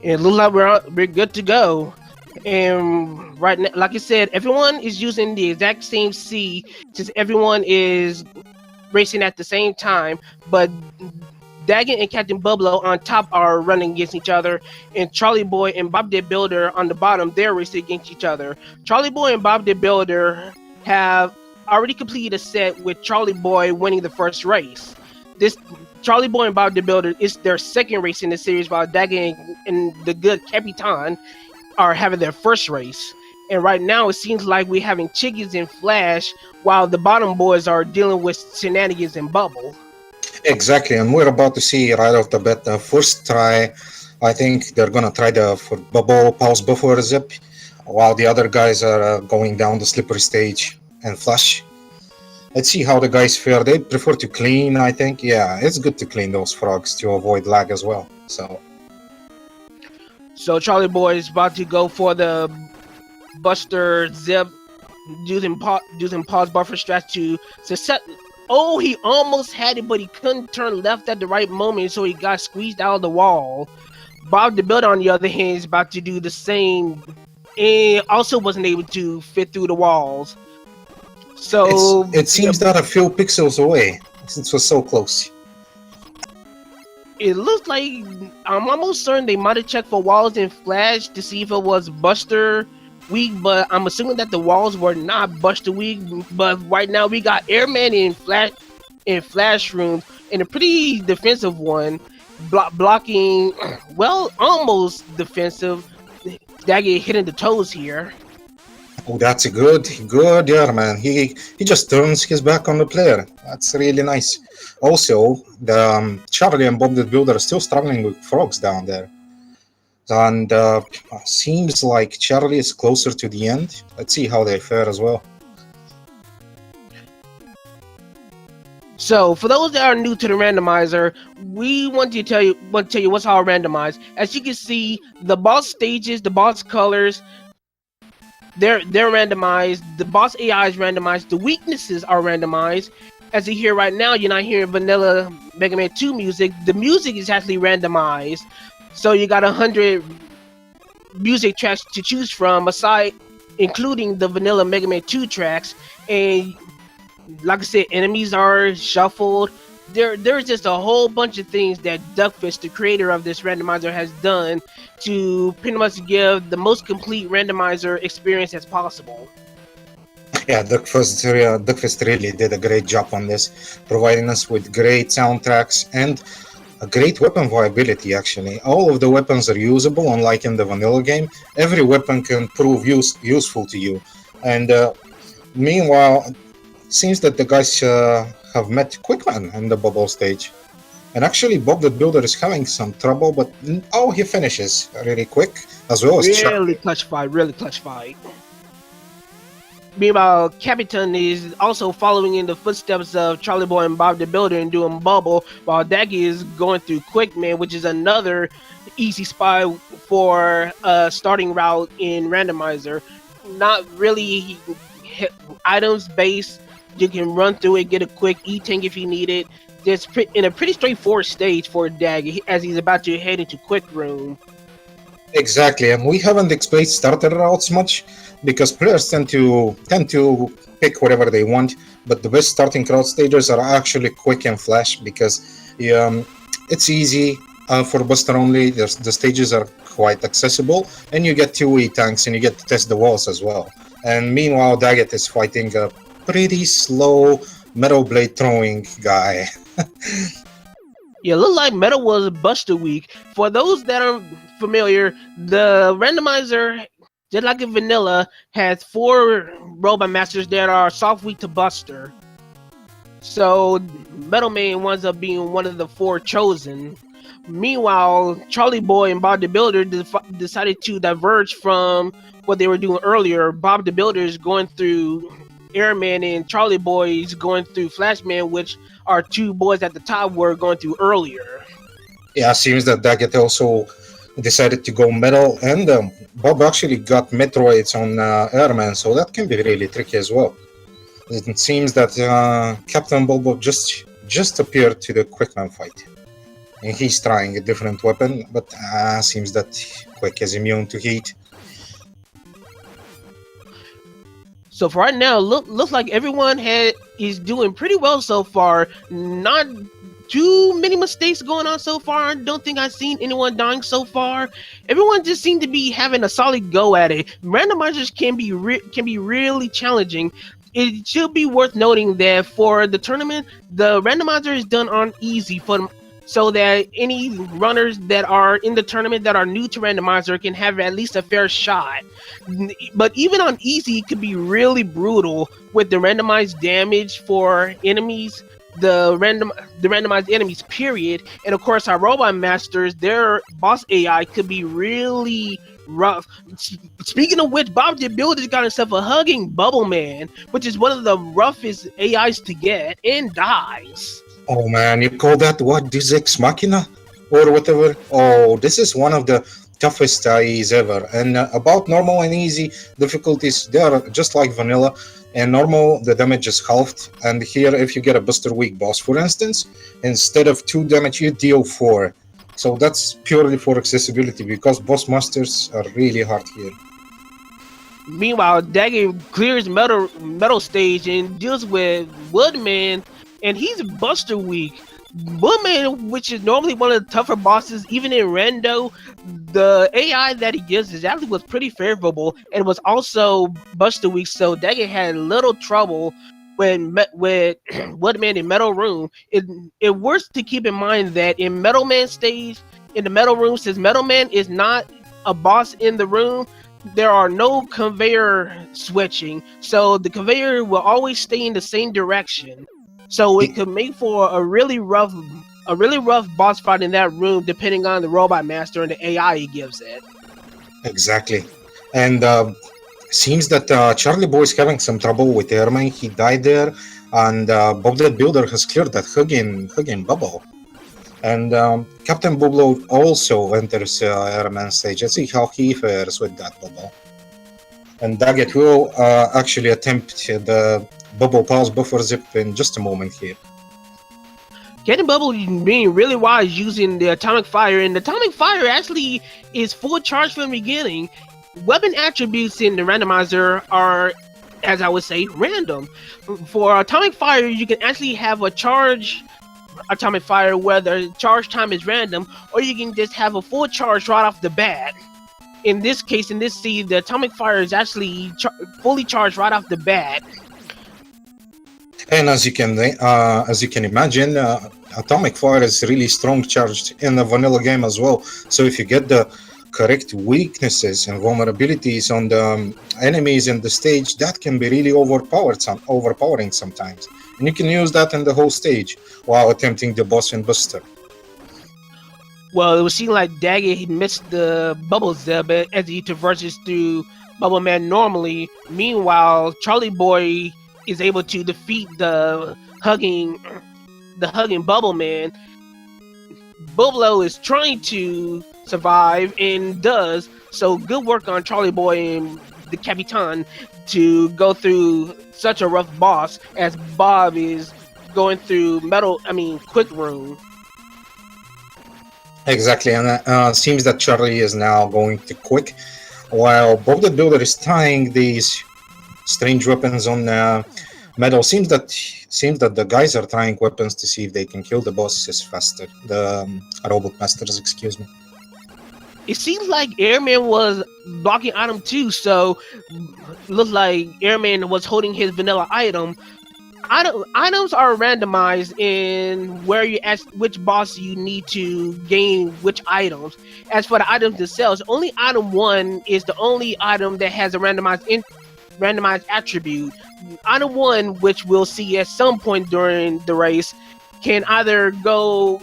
It looks like we're good to go. And right now, like I said, everyone is using the exact same C since everyone is racing at the same time. But Daggett and CapitanBublo on top are running against each other, and Charlieboy and Bobdedbuilder on the bottom, they're racing against each other. Charlieboy and Bobdedbuilder have already completed a set with Charlieboy winning the first race. This Charlieboy and Bobdedbuilder is their second race in the series, while Daggett and the good Capitan are having their first race. And right now, it seems like we're having Chickens and Flash, while the bottom boys are dealing with Shenanigans and Bubble. Exactly, and we're about to see right off the bat the first try. I think they're gonna try the for bubble pulse before zip, while the other guys are going down the slippery stage and flash. Let's see how the guys fare. They prefer to clean, I think. Yeah, it's good to clean those frogs to avoid lag as well. So Charlieboy is about to go for the Buster Zip using pause buffer strats to set. Oh, he almost had it, but he couldn't turn left at the right moment, so he got squeezed out of the wall. Bobdedbuilder, on the other hand, is about to do the same, and also wasn't able to fit through the walls. So it seems that a few pixels away. It was so close. It looks like I'm almost certain they might have checked for walls in Flash to see if it was Buster weak, but I'm assuming that the walls were not Buster weak. But right now we got Airman in Flash room and a pretty defensive one, blocking, well, almost defensive. Daggett hitting the toes here. Oh, that's a good Airman. He just turns his back on the player. That's really nice. Also, the Charlie and Bobdedbuilder are still struggling with frogs down there. And seems like Charlie is closer to the end. Let's see how they fare as well. So, for those that are new to the randomizer, we want to tell you what's all randomized. As you can see, the boss stages, the boss colors, they're randomized. The boss AI is randomized. The weaknesses are randomized. As you hear right now, you're not hearing vanilla Mega Man 2 music. The music is actually randomized. So you got 100 music tracks to choose from, aside including the vanilla Mega Man 2 tracks. And like I said, enemies are shuffled. There's just a whole bunch of things that Duckfish, the creator of this randomizer, has done to pretty much give the most complete randomizer experience as possible. Yeah, Duckfist really did a great job on this, providing us with great soundtracks and a great weapon viability, actually. All of the weapons are usable, unlike in the vanilla game. Every weapon can prove useful to you. And meanwhile, it seems that the guys have met Quickman in the bubble stage. And actually, Bobdedbuilder is having some trouble, but he finishes really quick, as well as really clutch fight. Meanwhile, Capitan is also following in the footsteps of Charlieboy and Bobdedbuilder and doing bubble, while Daggy is going through Quickman, which is another easy spot for a starting route in randomizer. Not really items based. You can run through it, get a quick E-tank if you need it. It's in a pretty straightforward stage for Daggy as he's about to head into Quick Room. Exactly, and we haven't explained starter routes much because players tend to pick whatever they want, but the best starting route stages are actually Quick and Flash because it's easy for Buster only. The stages are quite accessible, and you get 2 E-tanks and you get to test the walls as well. And meanwhile, Daggett is fighting a pretty slow metal blade throwing guy. Yeah, look like Metal was Buster weak. For those that are familiar, the randomizer, just like in Vanilla, has 4 Robot Masters that are soft weak to Buster. So Metal Man winds up being one of the 4 chosen. Meanwhile, Charlieboy and Bobdedbuilder decided to diverge from what they were doing earlier. Bobdedbuilder is going through Airman and Charlieboy is going through Flashman, which our 2 boys at the top were going through earlier. Yeah, seems that Daggett also decided to go metal, and Bob actually got Metroids on Airman, so that can be really tricky as well. It seems that CapitanBublo just appeared to the Quickman fight. and he's trying a different weapon, but seems that Quick is immune to heat. So for right now, looks like everyone is doing pretty well so far. Not too many mistakes going on so far. I don't think I've seen anyone dying so far. Everyone just seemed to be having a solid go at it. Randomizers can be really challenging. It should be worth noting that for the tournament, the randomizer is done on easy so that any runners that are in the tournament that are new to randomizer can have at least a fair shot. But even on easy, it could be really brutal with the randomized damage for enemies, the randomized enemies, period. And of course, our robot masters, their boss AI could be really rough. Speaking of which, Bobdedbuilder got himself a hugging Bubble Man, which is one of the roughest AIs to get, and dies. Oh man, you call that what? Deus Ex Machina? Or whatever? Oh, this is one of the toughest IEs ever. And about normal and easy difficulties, they are just like vanilla. And normal, the damage is halved. And here, if you get a Buster Weak boss, for instance, instead of 2 damage, you deal 4. So that's purely for accessibility, because boss masters are really hard here. Meanwhile, Dagit clears metal stage and deals with Woodman, and he's Buster Weak. Woodman, which is normally one of the tougher bosses, even in Rando, the AI that he gives is actually was pretty favorable and was also Buster Weak, so Dagit had little trouble with Woodman in Metal Room. It works to keep in mind that in Metal Man stage, in the Metal Room, since Metal Man is not a boss in the room, there are no conveyor switching, so the conveyor will always stay in the same direction. So it could make for a really rough boss fight in that room, depending on the robot master and the AI he gives it. Exactly. And seems that Charlieboy is having some trouble with Airman. He died there, and Bobdedbuilder has cleared that hugging bubble. And CapitanBublo also enters Airman stage. Let's see how he fares with that bubble. And Dagit will actually attempt the bubble pause buffer zip in just a moment here. CapitanBublo being really wise using the Atomic Fire, and the Atomic Fire actually is full charge from the beginning. Weapon attributes in the randomizer are, as I would say, random. For Atomic Fire, you can actually have a charge Atomic Fire where the charge time is random, or you can just have a full charge right off the bat. In this case, in this seed, the Atomic Fire is actually fully charged right off the bat. And as you can imagine, Atomic Fire is really strong charged in the vanilla game as well. So if you get the correct weaknesses and vulnerabilities on the enemies in the stage, that can be really overpowering sometimes. And you can use that in the whole stage while attempting the boss and Buster. Well, it would seem like Dagger, he missed the bubble zip as he traverses through Bubble Man normally. Meanwhile, Charlieboy is able to defeat the hugging Bubble Man. Bublo is trying to survive and does, so good work on Charlieboy and the Capitan to go through such a rough boss as Bob is going through Quick Room. Exactly, and seems that Charlie is now going to Quick, while Bobdedbuilder is tying these strange weapons on metal. Seems that the guys are trying weapons to see if they can kill the bosses faster. The robot masters, excuse me. It seems like Airman was blocking item 2, so looks like Airman was holding his vanilla item. Items are randomized in where you ask which boss you need to gain which items. As for the items themselves, only item 1 is the only item that has a randomized attribute. Item 1, which we'll see at some point during the race, can either go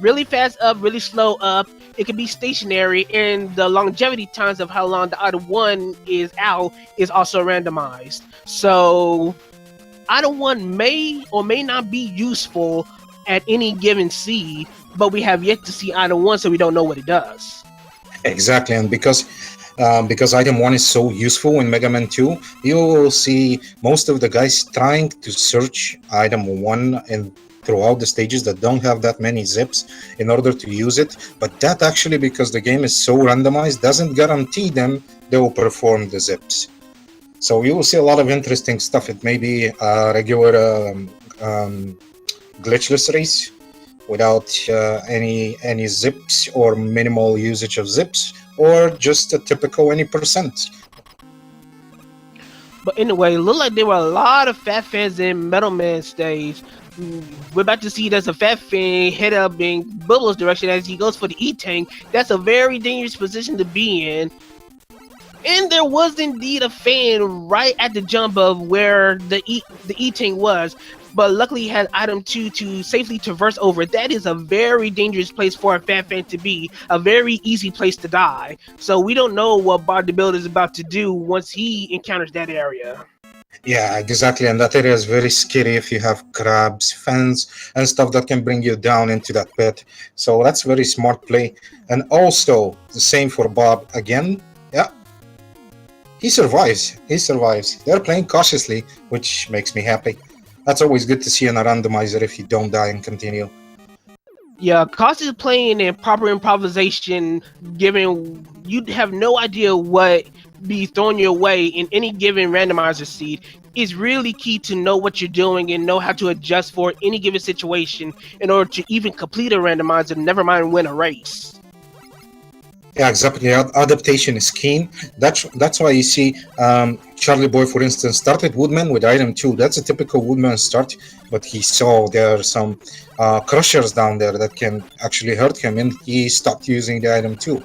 really fast up, really slow up. It can be stationary, and the longevity times of how long the item 1 is out is also randomized. So item 1 may or may not be useful at any given seed, but we have yet to see item 1, so we don't know what it does. Exactly, and because item 1 is so useful in Mega Man 2, you will see most of the guys trying to search item 1 in throughout the stages that don't have that many zips in order to use it. But that actually, because the game is so randomized, doesn't guarantee them they will perform the zips. So you will see a lot of interesting stuff. It may be a regular glitchless race without any zips or minimal usage of zips, or just a typical any percent. But anyway, it looked like there were a lot of Fat Fans in Metal Man stage. We're about to see there's a Fat Fan head up in Bublo's direction as he goes for the E-Tank. That's a very dangerous position to be in. And there was indeed a fan right at the jump of where the E-Tank was. But luckily he had item 2 to safely traverse over. That is a very dangerous place for a Fat Fan to be. A very easy place to die. So we don't know what Bobdedbuilder is about to do once he encounters that area. Yeah, exactly. And that area is very scary if you have crabs, fans, and stuff that can bring you down into that pit. So that's very smart play. And also, the same for Bob again. Yeah. He survives. He survives. They're playing cautiously, which makes me happy. That's always good to see in a randomizer if you don't die and continue. Yeah, cautious playing and proper improvisation, given you have no idea what be thrown your way in any given randomizer seed, is really key to know what you're doing and know how to adjust for any given situation in order to even complete a randomizer, never mind win a race. Yeah, exactly. Adaptation is key. That's why you see Charlieboy, for instance, started Woodman with item 2. That's a typical Woodman start, but he saw there are some crushers down there that can actually hurt him, and he stopped using the item 2.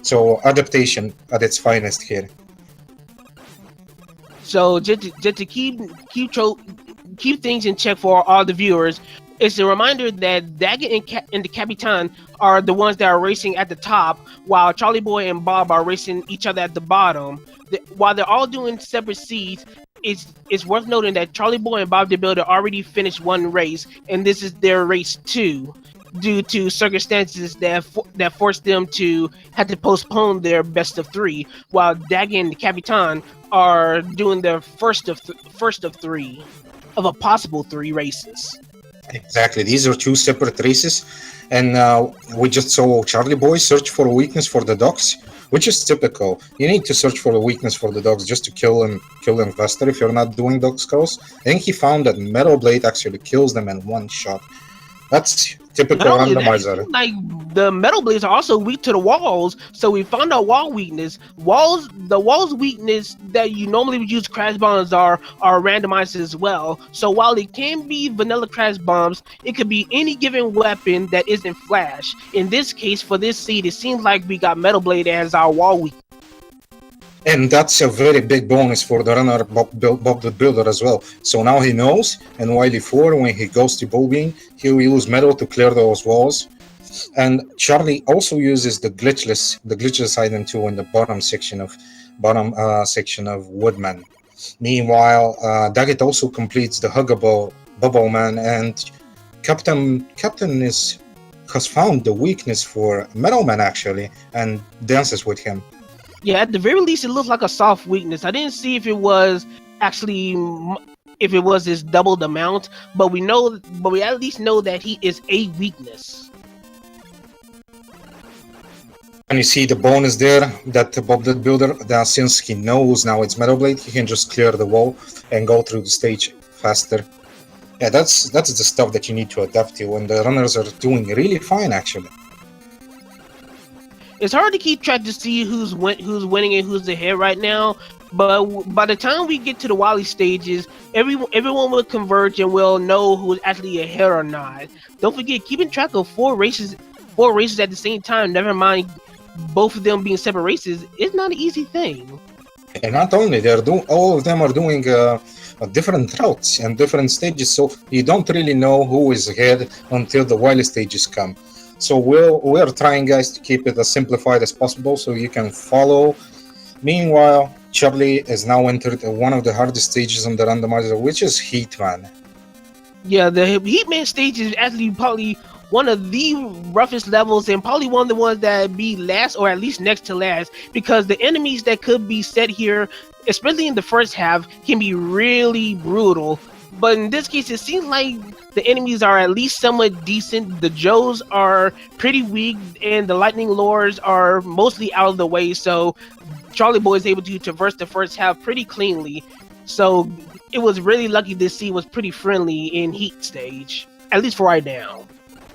So adaptation at its finest here. So just to keep things in check for all the viewers, it's a reminder that Dagit and the Capitan are the ones that are racing at the top, while Charlieboy and Bob are racing each other at the bottom. While they're all doing separate seeds, it's worth noting that Charlieboy and Bobdedbuilder already finished one race, and this is their race 2, due to circumstances that forced them to have to postpone their best of 3, while Dagit and the Capitan are doing their first of 3 of a possible 3 races. Exactly. These are 2 separate races, and we just saw Charlieboy search for a weakness for the dogs, which is typical. You need to search for a weakness for the dogs just to kill them faster if you're not doing dog skulls. I think he found that Metal Blade actually kills them in one shot. That's typical randomizer. Like the Metal Blades are also weak to the walls, so we found out wall weakness. The walls weakness that you normally would use crash bombs are randomized as well. So while it can be vanilla crash bombs, it could be any given weapon that isn't flash. In this case, for this seed, it seems like we got Metal Blade as our wall weakness. And that's a very big bonus for the runner Bobdedbuilder as well. So now he knows, and while before, when he goes to Bowbean, he'll use metal to clear those walls. And Charlie also uses the glitchless item 2 in the bottom section of Woodman. Meanwhile, Dagit also completes the huggable Bubble Man, and Captain has found the weakness for Metal Man actually, and dances with him. Yeah, at the very least, it looks like a soft weakness. I didn't see if it was his doubled amount, but we at least know that he is a weakness. And you see the bonus there that Bobdedbuilder, that since he knows now it's Metal Blade, he can just clear the wall and go through the stage faster. Yeah, that's the stuff that you need to adapt to, and the runners are doing really fine actually. It's hard to keep track to see who's winning and who's ahead right now, but by the time we get to the Wally stages, everyone will converge and we'll know who's actually ahead or not. Don't forget, keeping track of 4 races at the same time, never mind both of them being separate races, is not an easy thing. And not only, all of them are doing different routes and different stages, so you don't really know who is ahead until the Wily stages come. So we're trying, guys, to keep it as simplified as possible so you can follow. Meanwhile, Charlie is now entered one of the hardest stages on the randomizer, which is Heatman. Yeah, the Heatman stage is actually probably one of the roughest levels and probably one of the ones that be last or at least next to last, because the enemies that could be set here, especially in the first half, can be really brutal. But in this case, it seems like the enemies are at least somewhat decent. The Joes are pretty weak, and the Lightning Lords are mostly out of the way. So Charlieboy is able to traverse the first half pretty cleanly. So it was really lucky this scene was pretty friendly in Heat stage, at least for right now.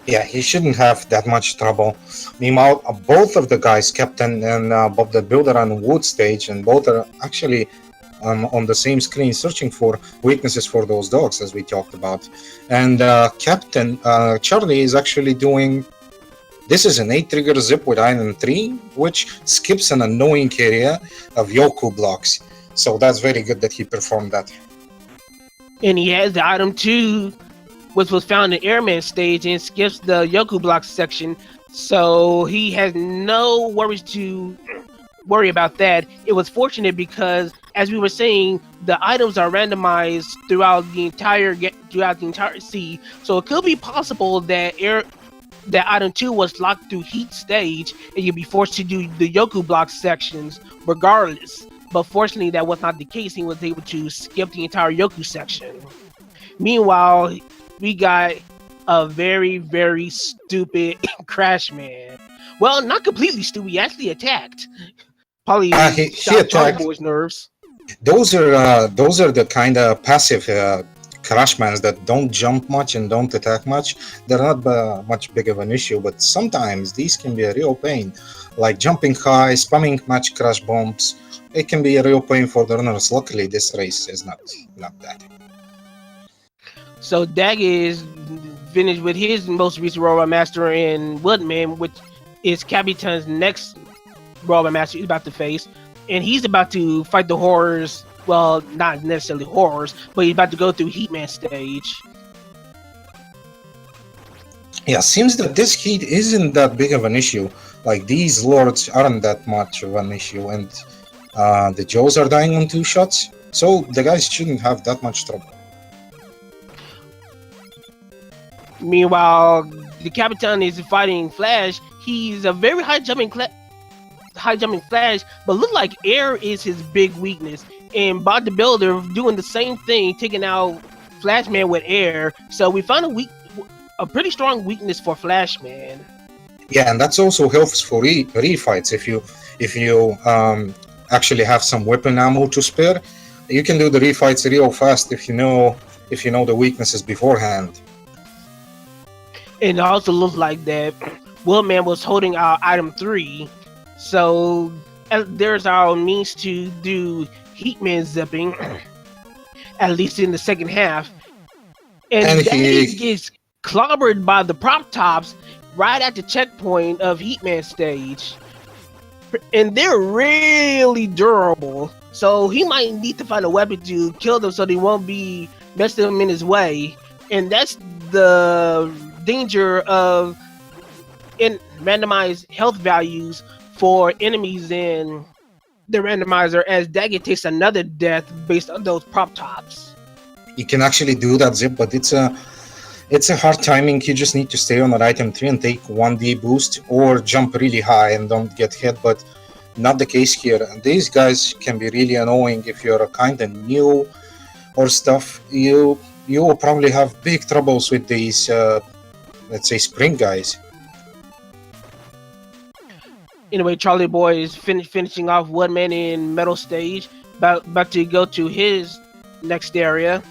Yeah, he shouldn't have that much trouble. Meanwhile, both of the guys, Captain and Bobdedbuilder, on Wood stage, and both are actually on the same screen searching for weaknesses for those dogs, as we talked about. And Captain Charlie is actually doing. This is an 8-trigger zip with item 3, which skips an annoying area of Yoku blocks. So that's very good that he performed that. And he has the item 2, which was found in Airman stage, and skips the Yoku block section. So he has no worries to worry about that. It was fortunate because, as we were saying, the items are randomized throughout the entire sea. So it could be possible that item 2 was locked through Heat stage, and you'd be forced to do the Yoku block sections regardless. But fortunately, that was not the case. He was able to skip the entire Yoku section. Meanwhile, we got a very, very stupid Crash Man. Well, not completely stupid. He actually attacked. Probably he shot attacked. Charlieboy's nerves. Those are the kind of passive Crashmans that don't jump much and don't attack much. They're not much big of an issue, but sometimes these can be a real pain, like jumping high, spamming much crash bombs. It can be a real pain for the runners. Luckily, this race is not that. So Dagit is finished with his most recent Robot Master in Woodman, which is Capitan's next Robot Master he's about to face, and he's about to fight the horrors. Well, not necessarily horrors, but he's about to go through Heatman stage. Yeah, seems that this heat isn't that big of an issue. Like, these lords aren't that much of an issue, and the Joes are dying on 2 shots, so the guys shouldn't have that much trouble. Meanwhile, the Capitan is fighting Flash. He's a very high jumping Flash, but look like air is his big weakness. And Bobdedbuilder doing the same thing, taking out Flashman with air. So we found a pretty strong weakness for Flashman. Yeah, and that's also helps for refights. If you actually have some weapon ammo to spare, you can do the refights real fast if you know the weaknesses beforehand. And it also looks like that Willman was holding our item 3, so there's our means to do Heatman zipping, at least in the second half. And he gets clobbered by the prop tops right at the checkpoint of Heatman stage. And they're really durable, so he might need to find a weapon to kill them so they won't be messing them in his way. And that's the danger of randomized health values for enemies in the randomizer, as Dagit takes another death based on those prop tops. You can actually do that zip, but it's a hard timing. You just need to stay on an item 3 and take 1D boost, or jump really high and don't get hit, but not the case here. These guys can be really annoying if you're kind of new or stuff. You will probably have big troubles with these let's say spring guys. Anyway, Charlieboy is finishing off Woodman in metal stage, about to go to his next area,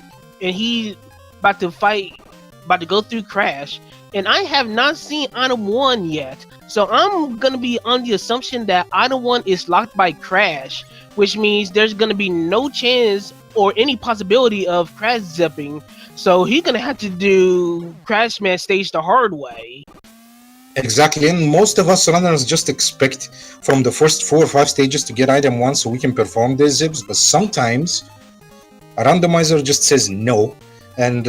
and he's about to go through Crash. And I have not seen item 1 yet, so I'm gonna be on the assumption that item 1 is locked by Crash, which means there's gonna be no chance or any possibility of Crash zipping. So he's gonna have to do Crashman stage the hard way. Exactly, and most of us runners just expect from the first 4 or 5 stages to get item 1 so we can perform these zips, but sometimes a randomizer just says no and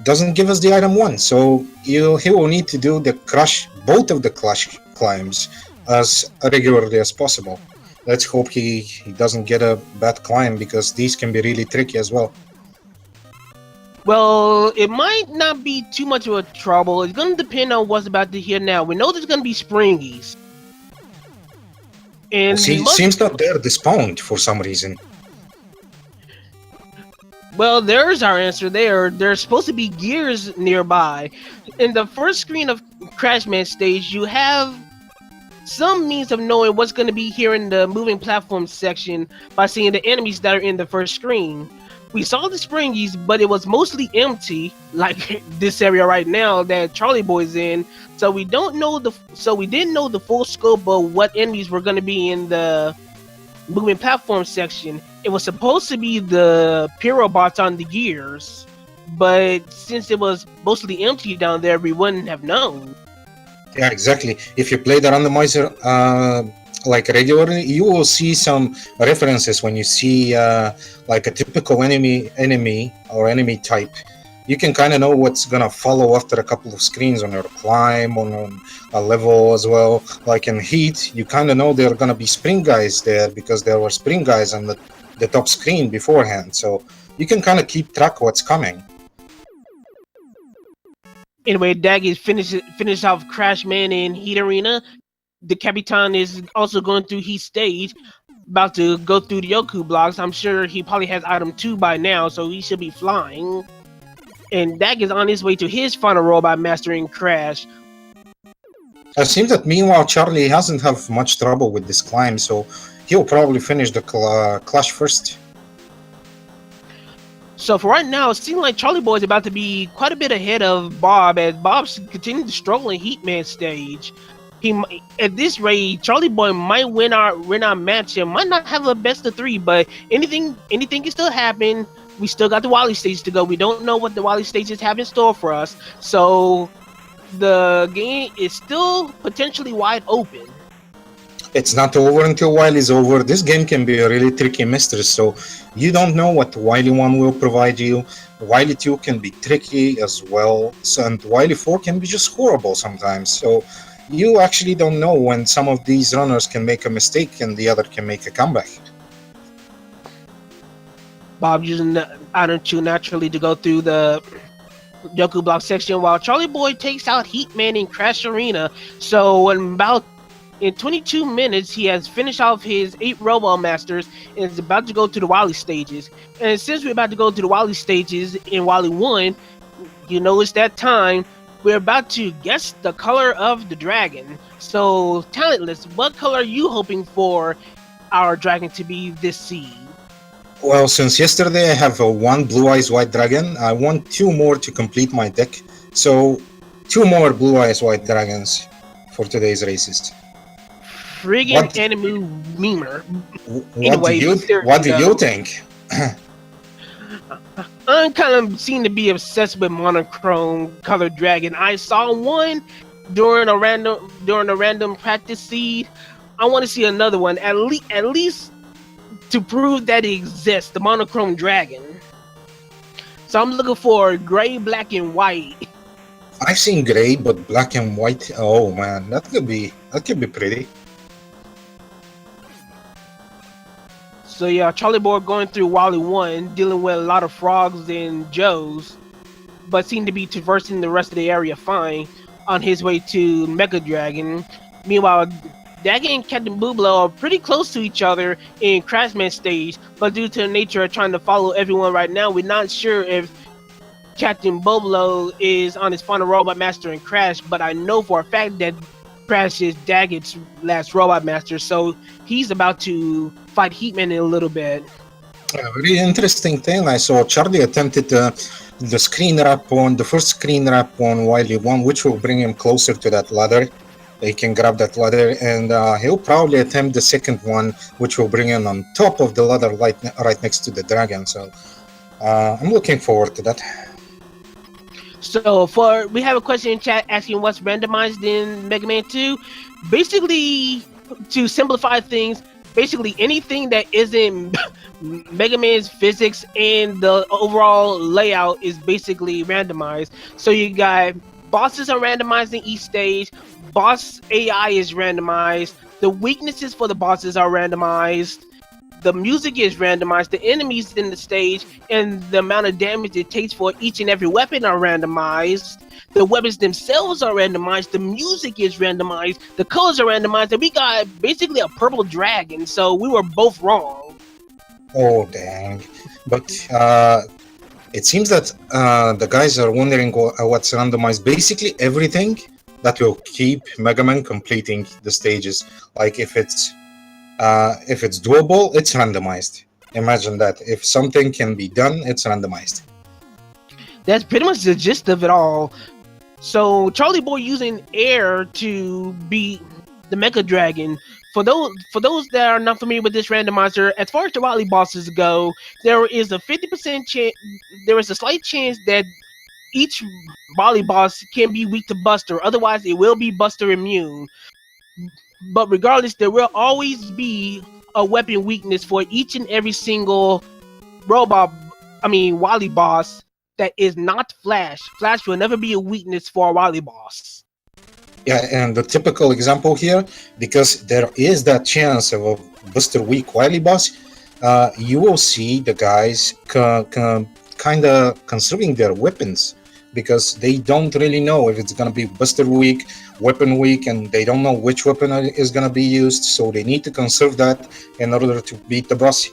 doesn't give us the item 1. So he will need to do both of the crush climbs as regularly as possible. Let's hope he doesn't get a bad climb, because these can be really tricky as well. Well, it might not be too much of a trouble. It's going to depend on what's about to hear now. We know there's going to be springies. And seems that they're despawned for some reason. Well, there's our answer there. There's supposed to be gears nearby. In the first screen of Crashman stage, you have some means of knowing what's going to be here in the moving platform section by seeing the enemies that are in the first screen. We saw the springies, but it was mostly empty, like this area right now that Charlieboy's in. So we didn't know the full scope of what enemies were going to be in the moving platform section. It was supposed to be the Pyro bots on the gears, but since it was mostly empty down there, we wouldn't have known. Yeah, exactly. If you play the randomizer like regularly, you will see some references when you see like a typical enemy or enemy type. You can kind of know what's gonna follow after a couple of screens on your climb, on a level as well. Like in Heat, you kind of know there are gonna be spring guys there because there were spring guys on the top screen beforehand. So you can kind of keep track of what's coming. Anyway, Dagit finished off Crashman in Heat Arena. The Capitan is also going through Heat Stage, about to go through the Yoku blocks. I'm sure he probably has item 2 by now, so he should be flying. And Dag is on his way to his final robot master in Crash. It seems that meanwhile Charlie hasn't have much trouble with this climb, so he'll probably finish the clash first. So for right now, it seems like Charlieboy is about to be quite a bit ahead of Bob, as Bob's continuing to struggle in Heatman stage. At this rate, Charlieboy might win our match and might not have a best of 3, but anything can still happen. We still got the Wily stage to go. We don't know what the Wily stages have in store for us, so the game is still potentially wide open. It's not over until Wily's over. This game can be a really tricky mistress, so you don't know what Wily 1 will provide you. Wily 2 can be tricky as well, and Wily 4 can be just horrible sometimes. So you actually don't know when some of these runners can make a mistake and the other can make a comeback. Bob using the item 2 naturally to go through the Yoku block section, while Charlieboy takes out Heatman in Crash Arena. So in 22 minutes, he has finished off his 8 Robo Masters and is about to go to the Wily stages. And since we're about to go to the Wily stages in Wily 1, you know it's that time. We're about to guess the color of the dragon. So, Talentless, what color are you hoping for our dragon to be this seed? Well, since yesterday I have a 1 Blue Eyes White Dragon, I want 2 more to complete my deck. So, 2 more Blue Eyes White Dragons for today's races. Friggin' enemy memer. What do you think? I kind of seem to be obsessed with monochrome colored dragon. I saw one during a random practice seed. I want to see another one, at least to prove that it exists, the monochrome dragon. So I'm looking for gray, black, and white. I've seen gray, but black and white. Oh man, that could be pretty. So yeah, Charlieboy going through Wally 1, dealing with a lot of frogs and Joes, but seemed to be traversing the rest of the area fine on his way to Mega Dragon. Meanwhile, Dagit and CapitanBublo are pretty close to each other in Crashman stage, but due to the nature of trying to follow everyone right now, we're not sure if CapitanBublo is on his final Robot Master in Crash, but I know for a fact that Crash is Dagit's last Robot Master, so he's about to fight Heatman in a little bit. A very interesting thing. I saw Charlie attempted the first screen wrap on Wily 1, which will bring him closer to that ladder. He can grab that ladder, and he'll probably attempt the second one, which will bring him on top of the ladder right next to the dragon. So I'm looking forward to that. So we have a question in chat asking what's randomized in Mega Man 2. Basically, to simplify things, basically anything that isn't Mega Man's physics and the overall layout is basically randomized. So you got bosses are randomized in each stage, boss AI is randomized, the weaknesses for the bosses are randomized, the music is randomized, the enemies in the stage and the amount of damage it takes for each and every weapon are randomized. The weapons themselves are randomized, the music is randomized, the colors are randomized, and we got basically a purple dragon, so we were both wrong. Oh dang. But It seems that the guys are wondering what's randomized. Basically, everything that will keep Mega Man completing the stages. Like if it's doable, it's randomized. Imagine that. If something can be done, it's randomized. That's pretty much the gist of it all. So Charlieboy using air to beat the Mecha Dragon. For those that are not familiar with this randomizer, as far as the Wily bosses go, there is a 50% chance, there is a slight chance that each Wily boss can be weak to Buster. Otherwise, it will be Buster immune. But regardless, there will always be a weapon weakness for each and every single Wily boss that is not Flash. Flash will never be a weakness for a Wily boss. Yeah, and the typical example here, because there is that chance of a Buster weak Wily boss, you will see the guys kind of conserving their weapons because they don't really know if it's gonna be Buster weak, weapon weak, and they don't know which weapon is gonna be used, so they need to conserve that in order to beat the boss.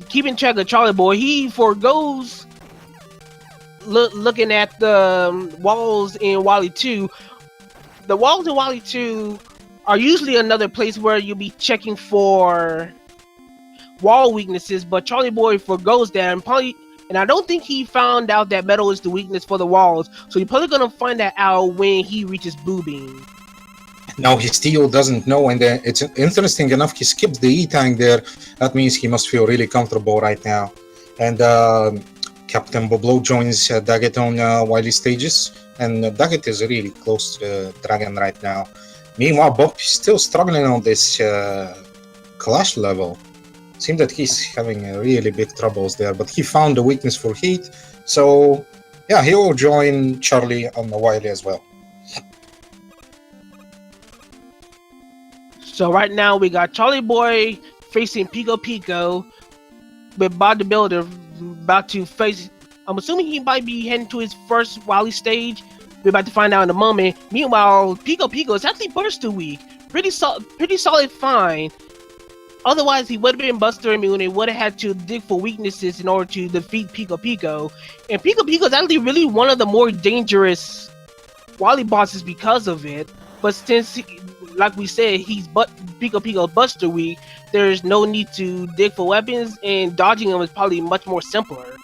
Keeping track of Charlieboy, he forgoes looking at the walls in Wily 2. The walls in Wily 2 are usually another place where you'll be checking for wall weaknesses, but Charlieboy forgoes that and I don't think he found out that metal is the weakness for the walls, so you're probably gonna find that out when he reaches Blue Beam. No, he still doesn't know, and it's interesting enough, he skips the E-Tank there. That means he must feel really comfortable right now. And CapitanBublo joins Dagit on Wily stages, and Dagit is really close to Dragon right now. Meanwhile, Bob is still struggling on this Clash level. Seems that he's having really big troubles there, but he found a weakness for heat, so yeah, he will join Charlie on the Wily as well. So right now we got Charlieboy facing Pico Pico with Bobdedbuilder about to face. I'm assuming he might be heading to his first Wily stage. We're about to find out in a moment. Meanwhile, Pico Pico is actually Buster weak. Pretty solid find. Otherwise, he would have been Buster immune and would have had to dig for weaknesses in order to defeat Pico Pico. And Pico Pico is actually really one of the more dangerous Wily bosses because of it. But since, like we said, he's Pico Pico Buster weak, there's no need to dig for weapons, and dodging him is probably much more simpler.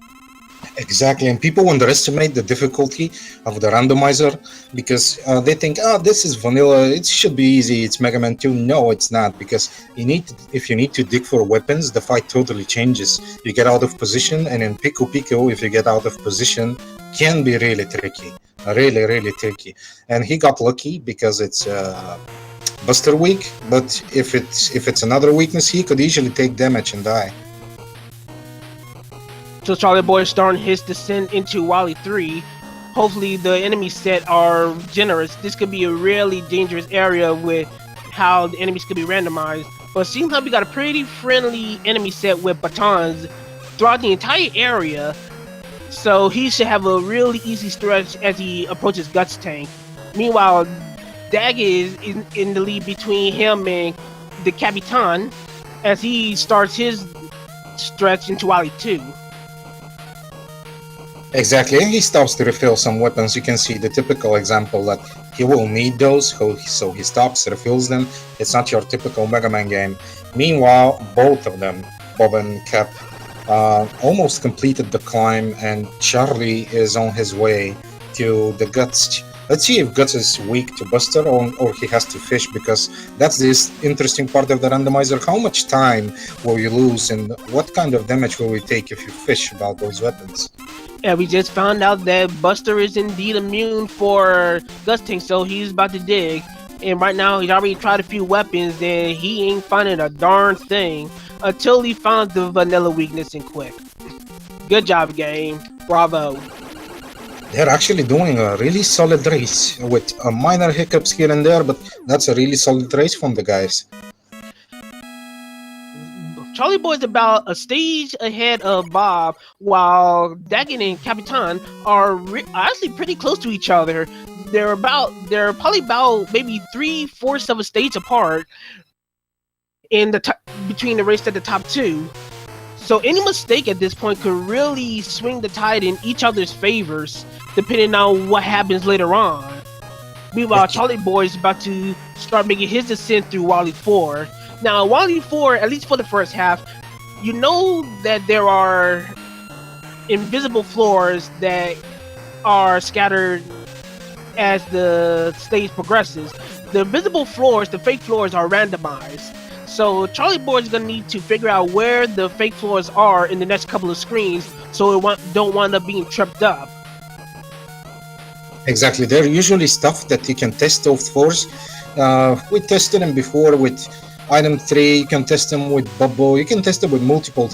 Exactly, and people underestimate the difficulty of the randomizer because they think, oh, this is vanilla, it should be easy, it's Mega Man 2. No, it's not, because if you need to dig for weapons, the fight totally changes. You get out of position, and in Pico Pico, if you get out of position, can be really tricky. Really tricky. And he got lucky because it's Buster weak, but if it's another weakness, he could easily take damage and die. So Charlieboy is starting his descent into Wily 3. Hopefully the enemy set are generous. This could be a really dangerous area with how the enemies could be randomized. But it seems like we got a pretty friendly enemy set with batons throughout the entire area. So he should have a really easy stretch as he approaches Guts Tank. Meanwhile, Dag is in the lead between him and the Capitan as he starts his stretch into Wily 2. Exactly, and he stops to refill some weapons. You can see the typical example that he will need those, so he stops, refills them. It's not your typical Mega Man game. Meanwhile, both of them, Bob and Cap, almost completed the climb, and Charlie is on his way to the Guts. Let's see if Guts is weak to Buster or he has to fish, because that's this interesting part of the randomizer. How much time will you lose, and what kind of damage will you take if you fish about those weapons? Yeah, we just found out that Buster is indeed immune for Guts Tank, so he's about to dig. And right now, he's already tried a few weapons, and he ain't finding a darn thing until he found the vanilla weakness in Quick. Good job, game. Bravo. They're actually doing a really solid race with minor hiccups here and there, but that's a really solid race from the guys. Charlieboy's about a stage ahead of Bob, while Daggett and Capitan are actually pretty close to each other. they're probably about maybe 3/4 of a stage apart in the between the race to the top two. So any mistake at this point could really swing the tide in each other's favors, depending on what happens later on. Meanwhile, Charlieboy is about to start making his descent through Wally 4. Now, Wally 4, at least for the first half, you know that there are invisible floors that are scattered as the stage progresses. The invisible floors, the fake floors, are randomized. So Charlieboy is gonna need to figure out where the fake floors are in the next couple of screens, so it don't wind up being tripped up. Exactly, they're usually stuff that you can test those floors. We tested them before with item 3. You can test them with Bubble. You can test it with multiple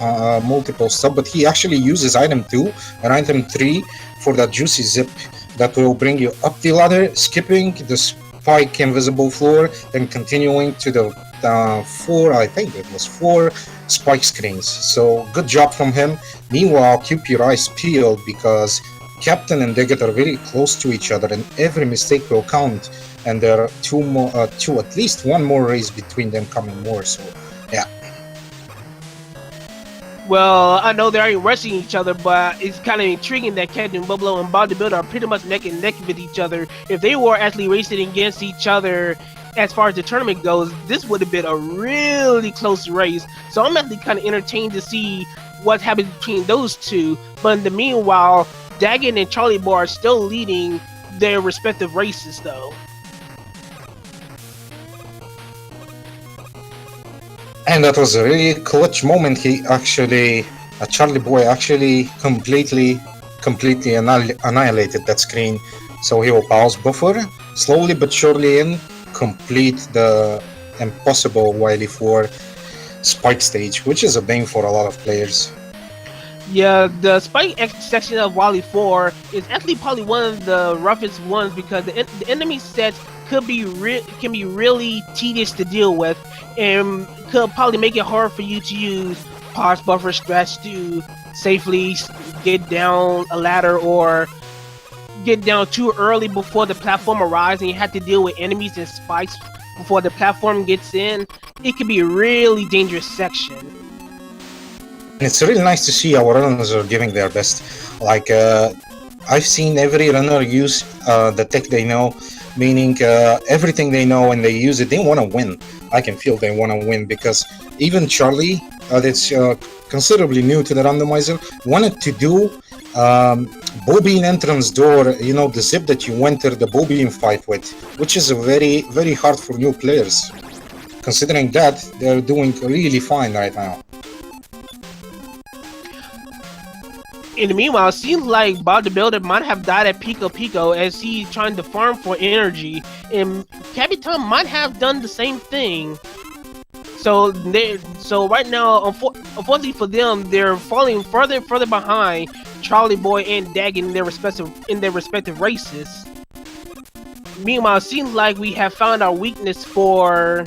stuff. But he actually uses item 2 and item 3 for that juicy zip that will bring you up the ladder, skipping the spike invisible floor, then continuing to the 4, I think it was 4 spike screens. So good job from him. Meanwhile, keep your eyes peeled because Captain and Dagit are very close to each other, and every mistake will count. And there are at least one more race between them coming more. So yeah. Well, I know they aren't rushing each other, but it's kind of intriguing that CapitanBublo and Bobdedbuilder are pretty much neck and neck with each other. If they were actually racing against each other as far as the tournament goes, this would have been a really close race. So I'm actually kind of entertained to see what happens between those two. But in the meanwhile, Dagit and Charlieboy are still leading their respective races, though. And that was a really clutch moment. Charlieboy actually completely annihilated that screen. So he will pause buffer, slowly but surely complete the impossible Wily 4 spike stage, which is a bane for a lot of players. Yeah, the spike section of Wally 4 is actually probably one of the roughest ones because the enemy sets can be really tedious to deal with, and could probably make it hard for you to use pause buffer strats to safely get down a ladder or get down too early before the platform arrives and you have to deal with enemies and spikes before the platform gets in. It can be a really dangerous section. It's really nice to see our runners are giving their best. Like, I've seen every runner use the tech they know, meaning everything they know and they use it, they want to win. I can feel they want to win because even Charlie, that's considerably new to the randomizer, wanted to do bobine entrance door, the zip that you enter the bobine fight with, which is a very, very hard for new players. Considering that, they're doing really fine right now. In the meanwhile, it seems like Bobdedbuilder might have died at Pico as he's trying to farm for energy, and Capitan might have done the same thing. So right now, unfortunately for them, they're falling further and further behind Charlieboy and Dagit in their respective races. Meanwhile, it seems like we have found our weakness for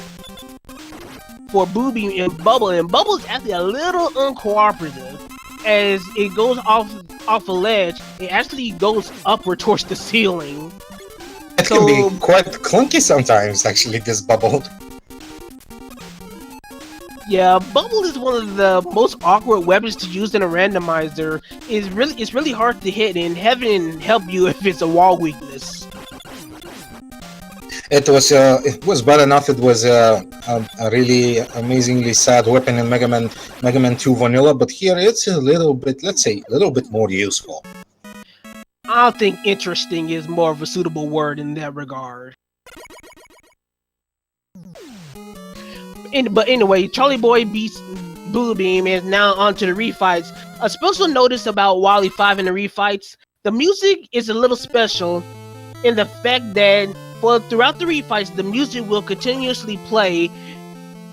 Booby and Bubble, and Bubble is actually a little uncooperative. As it goes off a ledge, it actually goes upward towards the ceiling. It can be quite clunky sometimes, actually, this Bubble. Yeah, Bubble is one of the most awkward weapons to use in a randomizer. It's really hard to hit, and heaven help you if it's a wall weakness. It was bad enough. It was a really amazingly sad weapon in Mega Man 2 Vanilla, but here it's a little bit, let's say, a little bit more useful. I think interesting is more of a suitable word in that regard. But anyway, Charlieboy beats Blue Beam and is now on to the refights. A special notice about Wally 5 in the refights: the music is a little special in the fact that throughout the refights, the music will continuously play.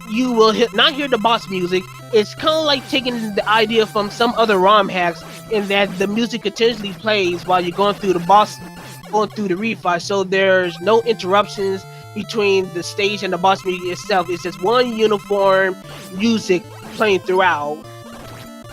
You will not hear the boss music. It's kind of like taking the idea from some other ROM hacks in that the music continuously plays while you're going through the refight. So there's no interruptions between the stage and the boss music itself. It's just one uniform music playing throughout.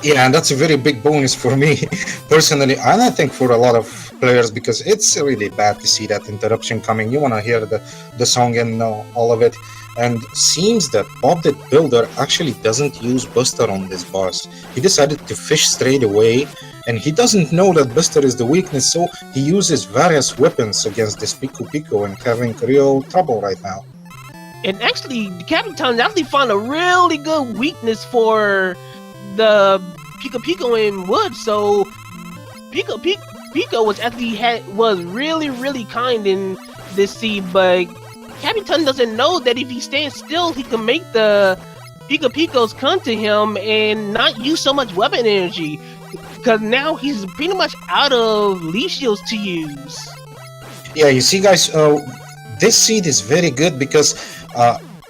Yeah, and that's a very big bonus for me personally, and I think for a lot of players because it's really bad to see that interruption coming. You want to hear the song and all of it. And seems that Bobdedbuilder actually doesn't use Buster on this boss. He decided to fish straight away, and he doesn't know that Buster is the weakness, so he uses various weapons against this Pico Pico and having real trouble right now. And actually, Capitan actually found a really good weakness for the Pico Pico in wood. So Pico was really kind in this scene, but Capitan doesn't know that if he stands still, he can make the Pico Picos come to him and not use so much weapon energy. Because now he's pretty much out of leaf shields to use. Yeah, you see, guys, this seed is very good because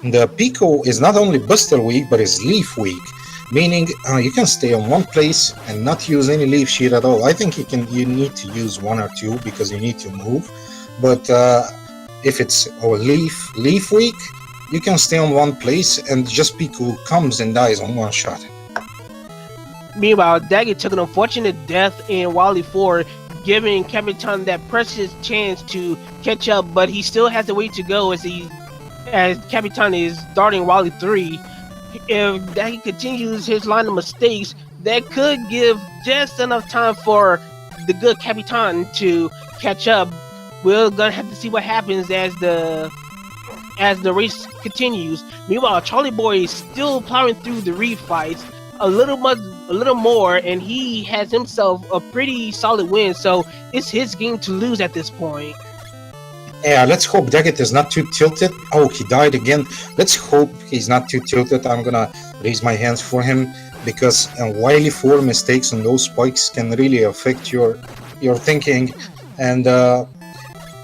the Pico is not only Buster weak, but is leaf weak. Meaning you can stay on one place and not use any leaf sheet at all. I think you need to use one or two because you need to move. But if it's a leaf weak, you can stay on one place and just Pico comes and dies on one shot. Meanwhile, Dagit took an unfortunate death in Wily 4, giving Capitan that precious chance to catch up, but he still has a way to go as Capitan is starting Wily 3. If Dagit continues his line of mistakes, that could give just enough time for the good Capitan to catch up. We're gonna have to see what happens as the race continues. Meanwhile, Charlieboy is still plowing through the reef fights a little more, and he has himself a pretty solid win. So it's his game to lose at this point. Yeah, let's hope Daggett is not too tilted. Oh, he died again. Let's hope he's not too tilted. I'm gonna raise my hands for him because wily 4 mistakes on those spikes can really affect your thinking. And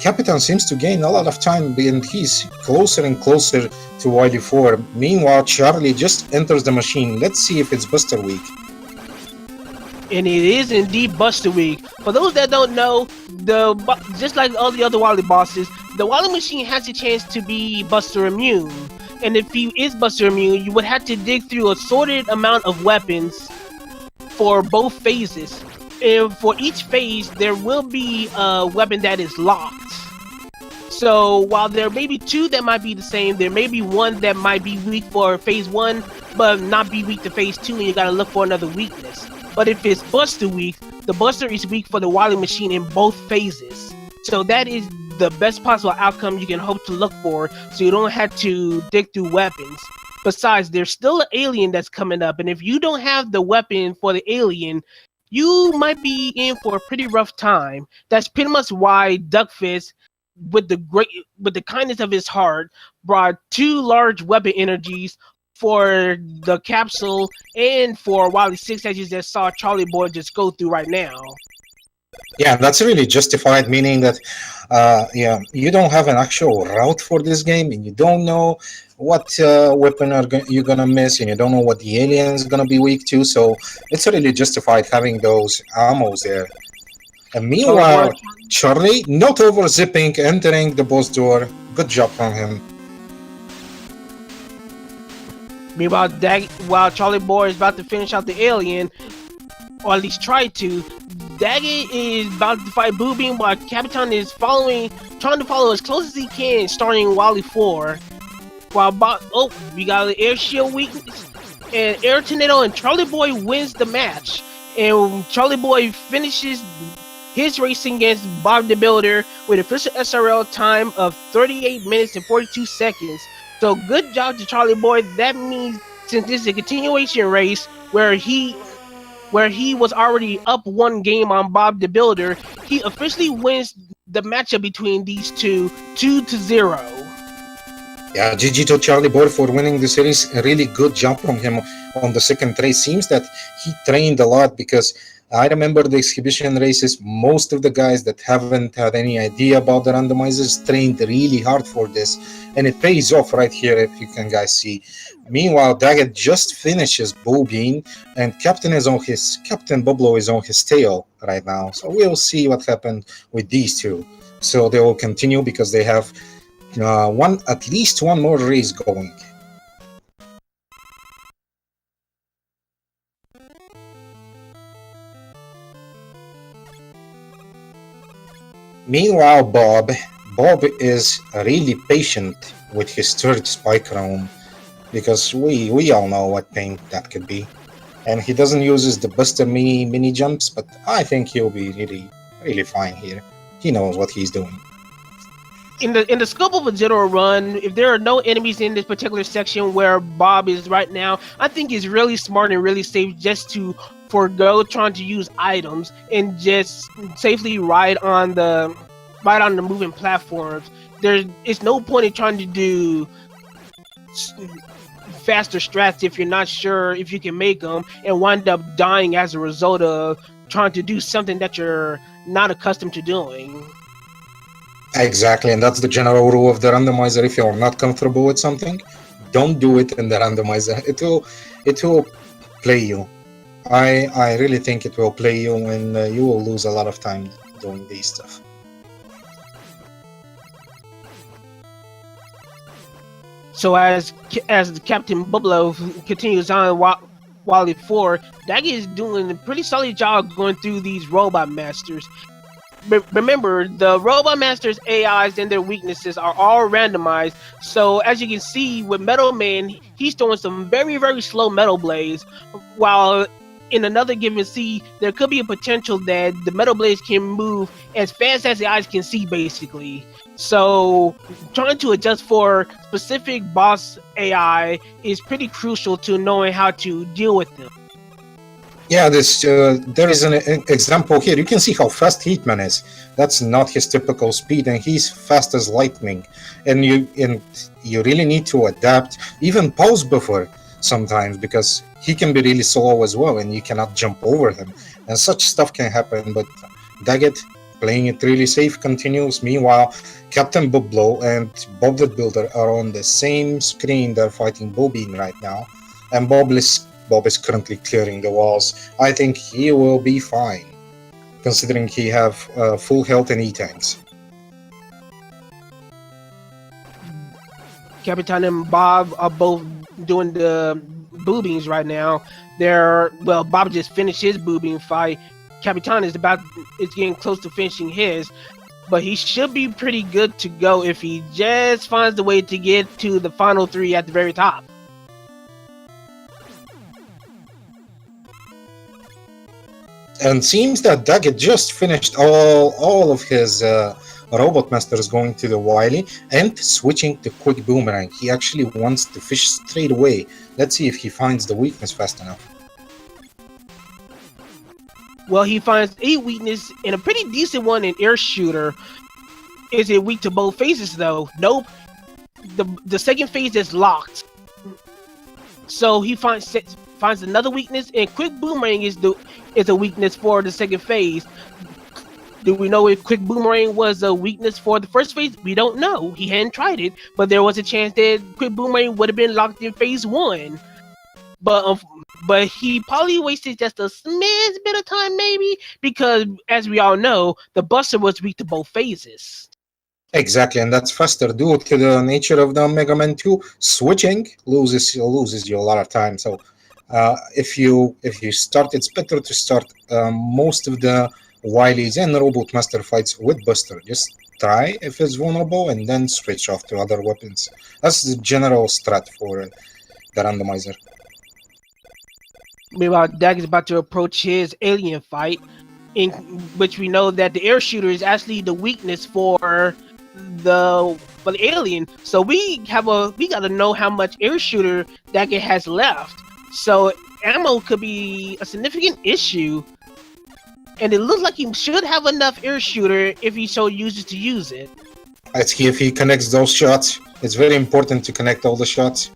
Capitan seems to gain a lot of time, and he's closer and closer to Wily 4. Meanwhile, Charlie just enters the machine. Let's see if it's Buster Week. And it is indeed Buster Week. For those that don't know, just like all the other Wily bosses, the Wily machine has a chance to be Buster immune. And if he is Buster immune, you would have to dig through a sorted amount of weapons for both phases. And for each phase, there will be a weapon that is locked. So while there may be two that might be the same, there may be one that might be weak for phase 1, but not be weak to phase 2, and you gotta look for another weakness. But if it's Buster weak, the Buster is weak for the Wily machine in both phases. So that is the best possible outcome you can hope to look for, so you don't have to dig through weapons. Besides, there's still an alien that's coming up, and if you don't have the weapon for the alien, you might be in for a pretty rough time. That's pretty much why Duckfist, with the kindness of his heart, brought 2 large weapon energies for the capsule and for Wily 6 that you just saw Charlieboy just go through right now. Yeah, that's really justified, meaning that you don't have an actual route for this game, and you don't know what weapon you're gonna miss, and you don't know what the alien is gonna be weak to. So it's really justified having those ammos there. And meanwhile, Charlie, not over zipping, entering the boss door. Good job from him. Meanwhile, while Charlieboy is about to finish out the alien, or at least try to, Dagit is about to fight Blue Beam while Capitan is trying to follow as close as he can, starting Wily 4. While we got an air shield weakness and air tornado, and Charlieboy wins the match. And Charlieboy finishes his racing against Bobdedbuilder with official SRL time of 38 minutes and 42 seconds. So good job to Charlieboy. That means since this is a continuation race where he was already up 1 game on Bobdedbuilder, he officially wins the matchup between these two 2-0. Yeah, GG to Charlieboy for winning the series. A really good job from him on the second race. Seems that he trained a lot because I remember the exhibition races, most of the guys that haven't had any idea about the randomizers trained really hard for this, and it pays off right here, if you can guys see. Meanwhile, Daggett just finishes Bobine, and CapitanBublo is on his tail right now. So we'll see what happened with these two. So they will continue because they have at least one more race going. Meanwhile, Bob is really patient with his third spike room because we all know what pain that could be, and he doesn't use the Buster mini jumps, but I think he'll be really fine here. He knows what he's doing. In the scope of a general run, if there are no enemies in this particular section where Bob is right now, I think it's really smart and really safe just to forego trying to use items and just safely ride on the moving platforms. It's no point in trying to do faster strats if you're not sure if you can make them and wind up dying as a result of trying to do something that you're not accustomed to doing. Exactly, and that's the general rule of the randomizer. If you're not comfortable with something, don't do it in the randomizer. It will play you. I really think it will play you, and you will lose a lot of time doing these stuff. So as CapitanBublo continues on Wally 4, Dagit is doing a pretty solid job going through these robot masters. Remember, the robot masters AIs and their weaknesses are all randomized, so as you can see with Metal Man, he's throwing some very slow metal blades, while in another given scene there could be a potential that the metal blades can move as fast as the eyes can see, basically. So trying to adjust for specific boss AI is pretty crucial to knowing how to deal with them. Yeah, there is an example here. You can see how fast Hitman is. That's not his typical speed, and he's fast as lightning. And you really need to adapt, even pause buffer sometimes, because he can be really slow as well, and you cannot jump over him. And such stuff can happen, but Dagit, playing it really safe, continues. Meanwhile, CapitanBublo and Bobdedbuilder are on the same screen. They're fighting Bobine right now, and Bob is currently clearing the walls. I think he will be fine, considering he have full health and E-tanks. Capitan and Bob are both doing the boobings right now. Bob just finished his boobing fight. Capitan is getting close to finishing his, but he should be pretty good to go if he just finds the way to get to the final 3 at the very top. And seems that Dagit just finished all of his robot masters going to the Wily and switching to quick boomerang. He actually wants to fish straight away. Let's see if he finds the weakness fast enough. Well, he finds a weakness and a pretty decent one in Air Shooter. Is it weak to both phases though? Nope. The second phase is locked. So he finds another weakness, and quick boomerang is a weakness for the second phase. Do we know if quick boomerang was a weakness for the first phase? We don't know. He hadn't tried it, but there was a chance that quick boomerang would have been locked in phase 1. But he probably wasted just a smidge bit of time, maybe, because as we all know, the Buster was weak to both phases. Exactly, and that's faster due to the nature of the Mega Man 2. Switching loses you a lot of time. So if you start, it's better to start most of the Wilies and Robot Master fights with Buster. Just try if it's vulnerable and then switch off to other weapons. That's the general strat for the randomizer. Meanwhile, Dag is about to approach his alien fight, in which we know that the air shooter is actually the weakness for the alien. So we gotta know how much air shooter Dag has left. So ammo could be a significant issue, and it looks like he should have enough air shooter if he so uses to use it. Let's see if he connects those shots. It's very important to connect all the shots.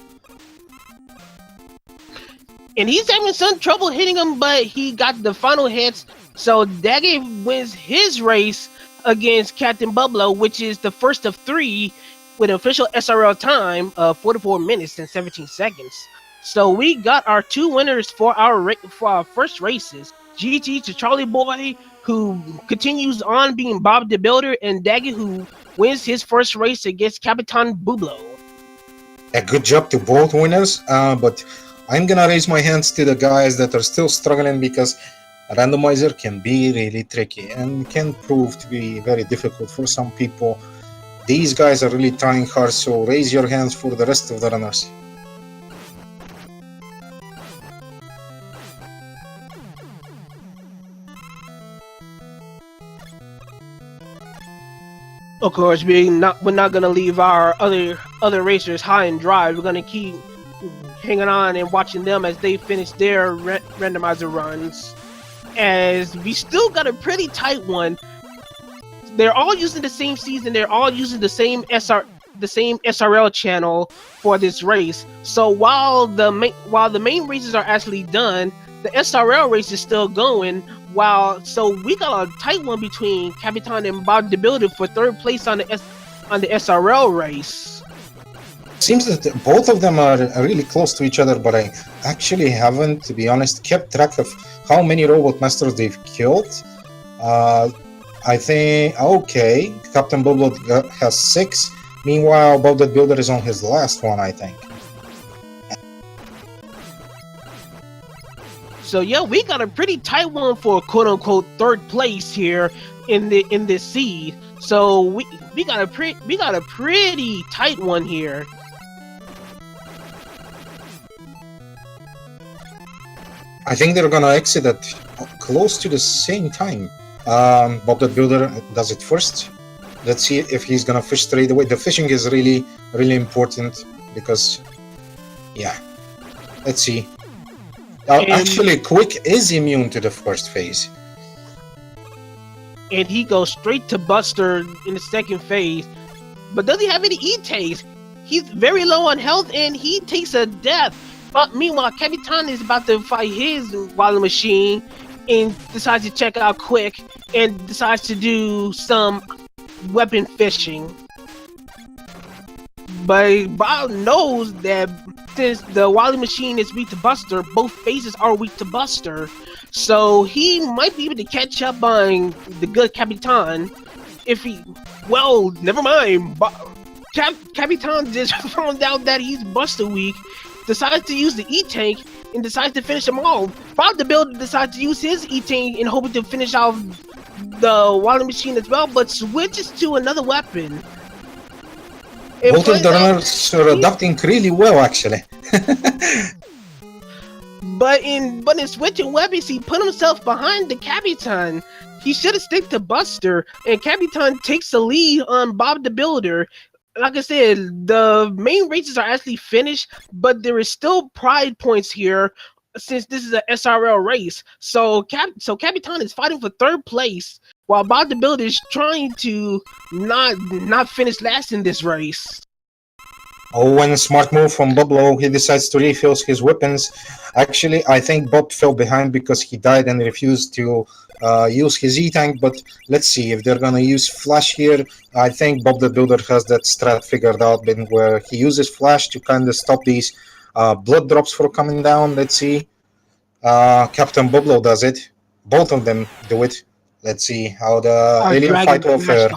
And he's having some trouble hitting him, but he got the final hits. So Daggy wins his race against CapitanBublo, which is the first of 3 with an official SRL time of 44 minutes and 17 seconds. So we got our 2 winners for our first races. GG to Charlieboy, who continues on being Bobdedbuilder, and Daggy, who wins his first race against CapitanBublo. A good job to both winners, but I'm gonna raise my hands to the guys that are still struggling, because Randomizer can be really tricky and can prove to be very difficult for some people. These guys are really trying hard, so raise your hands for the rest of the runners. Of course, we're not gonna leave our other racers high and dry. We're gonna keep hanging on and watching them as they finish their randomizer runs. As we still got a pretty tight one. They're all using the same season. They're all using the same SRL channel for this race. So while the main races are actually done, the SRL race is still going. So we got a tight one between Capitan and Bobdedbuilder for third place on the SRL race. Seems that both of them are really close to each other, but I actually haven't, to be honest, kept track of how many robot masters they've killed. I think, okay, CapitanBublo has 6. Meanwhile, Bobdedbuilder is on his last one, I think. So yeah, we got a pretty tight one for quote-unquote third place here in this seed. So we got a pretty tight one here. I think they're gonna exit at close to the same time. Bobdedbuilder does it first. Let's see if he's gonna fish straight away. The fishing is really important because, yeah. Let's see. Actually, Quick is immune to the first phase. And he goes straight to Buster in the second phase. But does he have any E-takes? He's very low on health and he takes a death. But meanwhile, Capitan is about to fight his Wily Machine and decides to check out Quick and decides to do some weapon fishing. But Bob knows that since the Wily Machine is weak to Buster, both phases are weak to Buster. So he might be able to catch up on the good Capitan if he... Well, never mind. Capitan just found out that he's Buster weak, decides to use the E-Tank, and decides to finish him off. Bobdedbuilder decides to use his E-Tank in hoping to finish off the Wily Machine as well, but switches to another weapon. Both of the runners are adapting really well, actually. But in switching weapons, he put himself behind the Capitan. He should have stick to Buster, and Capitan takes the lead on Bobdedbuilder. Like I said, the main races are actually finished, but there is still pride points here since this is an SRL race. So Capitan is fighting for third place, while Bobdedbuilder is trying to not finish last in this race. Oh, and a smart move from Bublo. He decides to refill his weapons. Actually, I think Bob fell behind because he died and refused to use his E-Tank, but let's see if they're gonna use Flash here. I think Bobdedbuilder has that strat figured out, where he uses Flash to kind of stop these blood drops from coming down. Let's see. CapitanBublo does it. Both of them do it. Let's see how the alien fight will fare.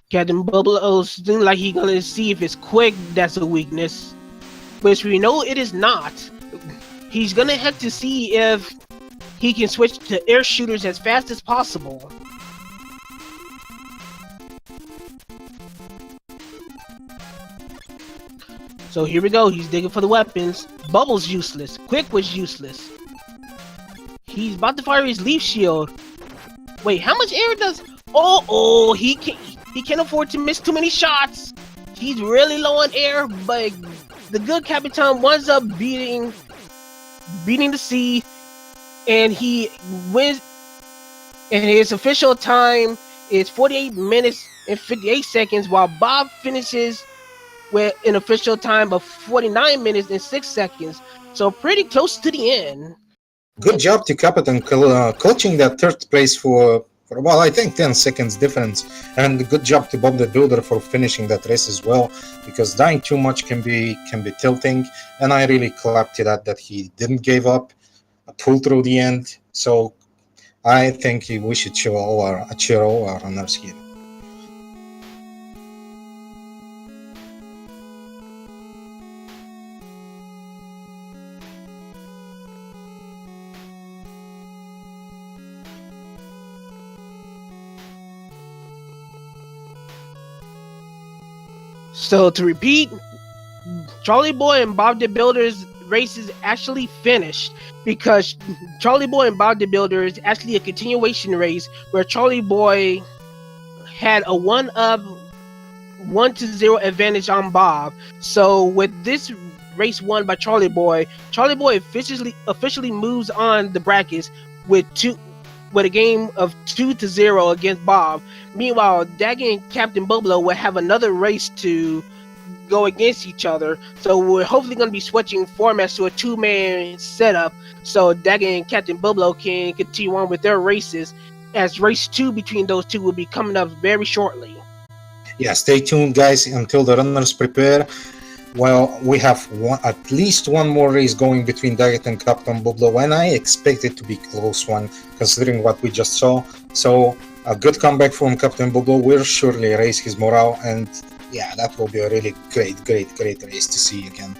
CapitanBublo seems like he's gonna see if it's Quick that's a weakness, which we know it is not. He's gonna have to see if he can switch to air shooters as fast as possible. So here we go, he's digging for the weapons. Bubble's useless, Quick was useless. He's about to fire his leaf shield. Wait, how much air does... Oh, he can't afford to miss too many shots. He's really low on air, but the good Capitan winds up beating the sea, and he wins. And his official time is 48 minutes and 58 seconds, while Bob finishes with an official time of 49 minutes and 6 seconds. So pretty close to the end. Good job to Capitan clutching that third place for well, I think 10 seconds difference, and good job to Bobdedbuilder for finishing that race as well, because dying too much can be tilting, and I really clapped to that he didn't give up, pulled through the end. So I think we should cheer all our runners here. So to repeat, Charlieboy and Bobdedbuilder's race is actually finished because Charlieboy and Bobdedbuilder is actually a continuation race where Charlieboy had a 1-0 advantage on Bob. So with this race won by Charlieboy, Charlieboy officially moves on the brackets with a game of 2-0 against Bob. Meanwhile, Dagit and CapitanBublo will have another race to go against each other. So we're hopefully going to be switching formats to a 2-man setup so Dagit and CapitanBublo can continue on with their races, as race 2 between those two will be coming up very shortly. Yeah, stay tuned, guys, until the runners prepare. Well, we have at least one more race going between Dagit and CapitanBublo, and I expect it to be a close one, considering what we just saw. So, a good comeback from CapitanBublo will surely raise his morale, and yeah, that will be a really great race to see again.